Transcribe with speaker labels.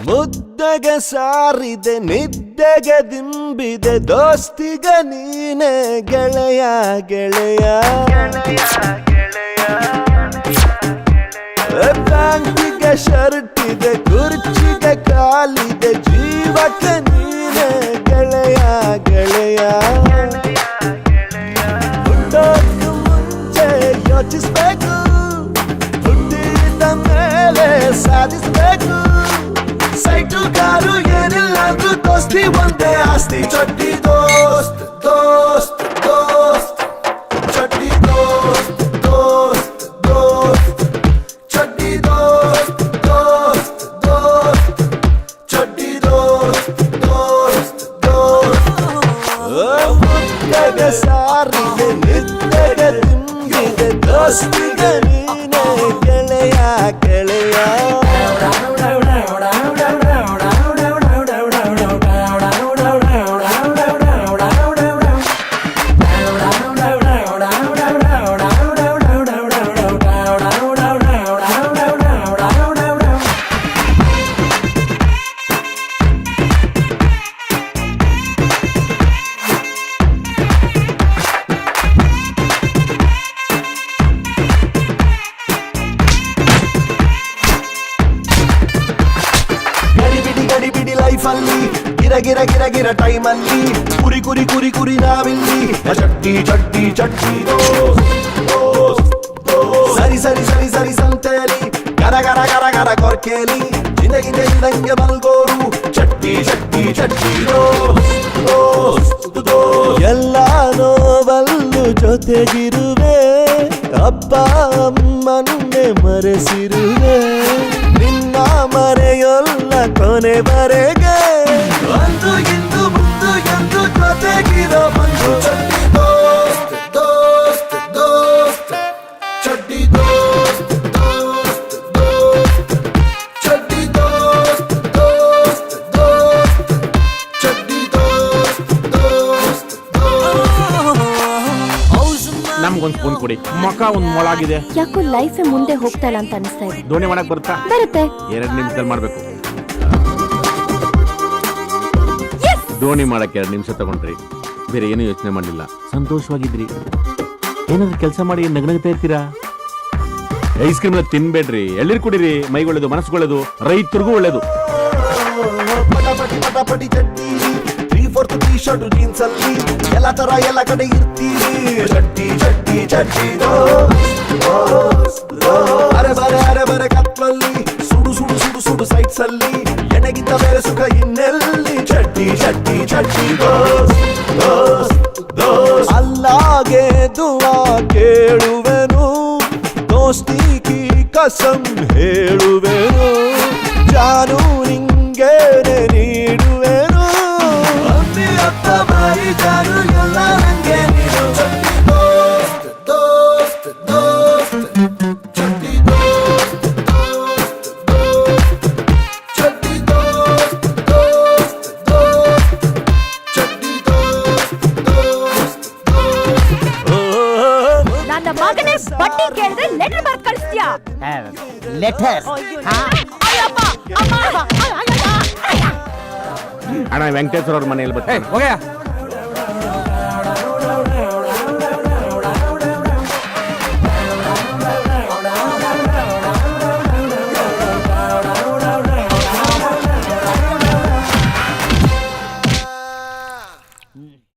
Speaker 1: ಮುದ್ದೆಗೆ ಸಾರಿದೆ ನಿದ್ದೆಗೆ ದಿಂಬಿದೆ ದೋಸ್ತಿಗ ನೀನೆ ಗೆಳೆಯ ಗೆಳೆಯ ಬ್ಯಾಂಕಿಗೆ ಶರ್ಟ್ ಇದೆ ಕುರ್ಚಿಗೆ ಕಾಲಿದೆ ಜೀವಕ್ಕೆ ನೀನೆ ಗೆಳೆಯ ಗೆಳೆಯ ಹುಟ್ಟೋದು ಮುಂಚೆ ಯೋಚಿಸ್ಬೇಕು ಹುಟ್ಟಿದ ಮೇಲೆ ಸಾಧಿಸ್ಬೇಕು ಸೈಟು ಕಾರು ಏನಿಲ್ಲ ಅಂದ್ರೂ ದೋಸ್ತಿ ಒಂದೇ ಆಸ್ತಿ ಚಡ್ಡಿ ದೋಸ್ತ್ ದೋಸ್ತ್ ದೋಸ್ತ್ ಚಡ್ಡಿ ದೋಸ್ತ್ ದೋಸ್ತ್ ದೋಸ್ತ್ ಚಡ್ಡಿ ದೋಸ್ತ್ ದೋಸ್ತ್ ದೋಸ್ತ್ ಚಡ್ಡಿ ದೋಸ್ತ್ ದೋಸ್ತ್ ದೋಸ್ತ್ ಮುದ್ದೆಗೆ ಸಾರಿಗೆ ನಿದ್ದೆಗೆ ತುಂಬಿದೆ ದೋಸ್ತಿಗೆ ನೀನೆ ಗೆಳೆಯ ಗೆಳೆಯ ಗಿರ ಗಿರ ಗಿರ ಟೈಮಲ್ಲಿ ಕುರಿ ಕುರಿ ಕುರಿ ಕುರಿ ನಾವಿಲ್ಲಿ ಚಟ್ಟಿ ಚಟ್ಟಿ ಚಟ್ಟಿ ಸರಿ ಸರಿ ಸರಿ ಸರಿ ಸಂತೆಯಲ್ಲಿ ಗರ ಗರ ಗರ ಗರ ಕೊರ್ಕೆಲಿ ಜಿಂದಗಿ ನೆಂದಂಗೆ ಮಲ್ಗೋರು ಚಟ್ಟಿ ಚಟ್ಟಿ ಚಟ್ಟಿ ಎಲ್ಲ ನೋವಲ್ಲೂ ಜೊತೆಗಿರುವೆ ಅಪ್ಪ ಅಮ್ಮನ್ನೇ ಮರೆಸಿರುವೆ ನಿನ್ನ ಮರೆಯೊಲ್ಲ ಕೊನೆವರೆಗೆ ಒಂದು ಇಂದು ಮುಂದು ಎಂದು ಜೊತೆಗಿರೋ ಬಂದು ಚಡ್ಡಿ ದೋಸ್ತ್ ದೋಸ್ತ್ ದೋಸ್ತ್ ಚಡ್ಡಿ ದೋಸ್ತ್ ದೋಸ್ತ್ ದೋಸ್ತ್ ಚಡ್ಡಿ ದೋಸ್ತ್ ದೋಸ್ತ್ ದೋಸ್ತ್ ಚಡ್ಡಿ ದೋಸ್ತ್ ದೋಸ್ತ್
Speaker 2: ನಮ್ಗೊಂದು ಫೋನ್ ಕೊಡಿ ಮಕ ಒಂದ್ ಮೊಳಾಗಿದೆ
Speaker 3: ಯಾಕೋ ಲೈಫ್ ಮುಂದೆ ಹೋಗ್ತಾ ಇಲ್ಲ ಅಂತ ಅನಿಸ್ತಾ ಇದೆ.
Speaker 2: ದೋಣಿ ಮಾಡಕ್ ಬರುತ್ತಾ?
Speaker 3: ಬರುತ್ತೆ.
Speaker 2: 2 ನಿಮಿಷದಲ್ಲಿ ಮಾಡ್ಬೇಕು. ದೋಣಿ ಮಾಡಕ್ಕೆ 2 ನಿಮಿಷ ತಗೊಂಡ್ರಿ, ಬೇರೆ ಏನು ಯೋಚನೆ ಮಾಡಲಿಲ್ಲ, ಸಂತೋಷವಾಗಿದ್ರಿ. ಏನಾದ್ರು ಕೆಲಸ ಮಾಡಿ ನಗನಗ್ತಾ ಇರ್ತೀರಾ. ಐಸ್ ಕ್ರೀಮ್ ತಿನ್ಬೇಡ್ರಿ, ಎಳ್ನೀರು ಕುಡಿರಿ, ಮೈಗೊಳ್ಳೇದು ಮನಸ್ಸುಗೊಳ್ಳೇದು, ರೈತರಿಗೂ ಒಳ್ಳೇದು.
Speaker 1: ಪಟಾಪಟಿ ಪಟಾಪಟಿ ಚಡ್ಡಿ 3/4 ಟೀ ಶರ್ಟ್ ಜೀನ್ಸ್ ಅಲ್ಲಿ ಎಲ್ಲ ತರ ಎಲ್ಲ ಕಡೆ ಇರ್ತೀವಿ ಚಡ್ಡಿ ಚಡ್ಡಿ ಚಡ್ಡಿ ಅರೆ ಬರೆ ಅರೆ ಬರೆ ಕತ್ಲಲ್ಲಿ ಸುಡು ಸುಡು ಸುಡು ಸುಡು ಸೈಟ್ಸ್ ಅಲ್ಲಿ ಎಣ್ಣೆಗಿಂತ ಬೇರೆ ಸುಖ ಇನ್ನೆಲ್ಲಿ ಚಡ್ಡಿ ಚಡ್ಡಿ ಚಡ್ಡಿ ಅಲ್ಲಾಗೆ ದುವಾ ಕೇಳುವೆನು ದೋಸ್ತಿಗೆ ಕಸಂ ಹೇಳುವೆನು ಜಾನು ನಿಂಗೇನೆ ನೀಡುವೆನು ಅಪ್ಪ ಬಾರಿ ಜಾನು ಎಲ್ಲ ನಂಗೆ ನೀನು ಚಡ್ಡಿ ದೋಸ್ತ್ ದೋಸ್ತ್ ದೋಸ್ತ್ ಚಡ್ಡಿ ದೋಸ್ತ್ ದೋಸ್ತ್ ದೋಸ್ತ್ ಚಡ್ಡಿ ದೋಸ್ತ್ ದೋಸ್ತ್ ದೋಸ್ತ್ ಚಡ್ಡಿ ದೋಸ್ತ್ ದೋಸ್ತ್
Speaker 3: ನನ್ನ ಮಗನೇ ಬಟ್ಟಿ ಕೇಳಿದ್ರೆ ಲೆಟರ್ ಬರ್ದು ಕಳಿಸ್ತೀಯಾ?
Speaker 4: ಲೆಟರ್
Speaker 2: ಅಣ್ಣ ವೆಂಕಟೇಶ್ವರ ಅವ್ರ ಮನೆಯಲ್ಲಿ ಬರ್ತೀನಿ.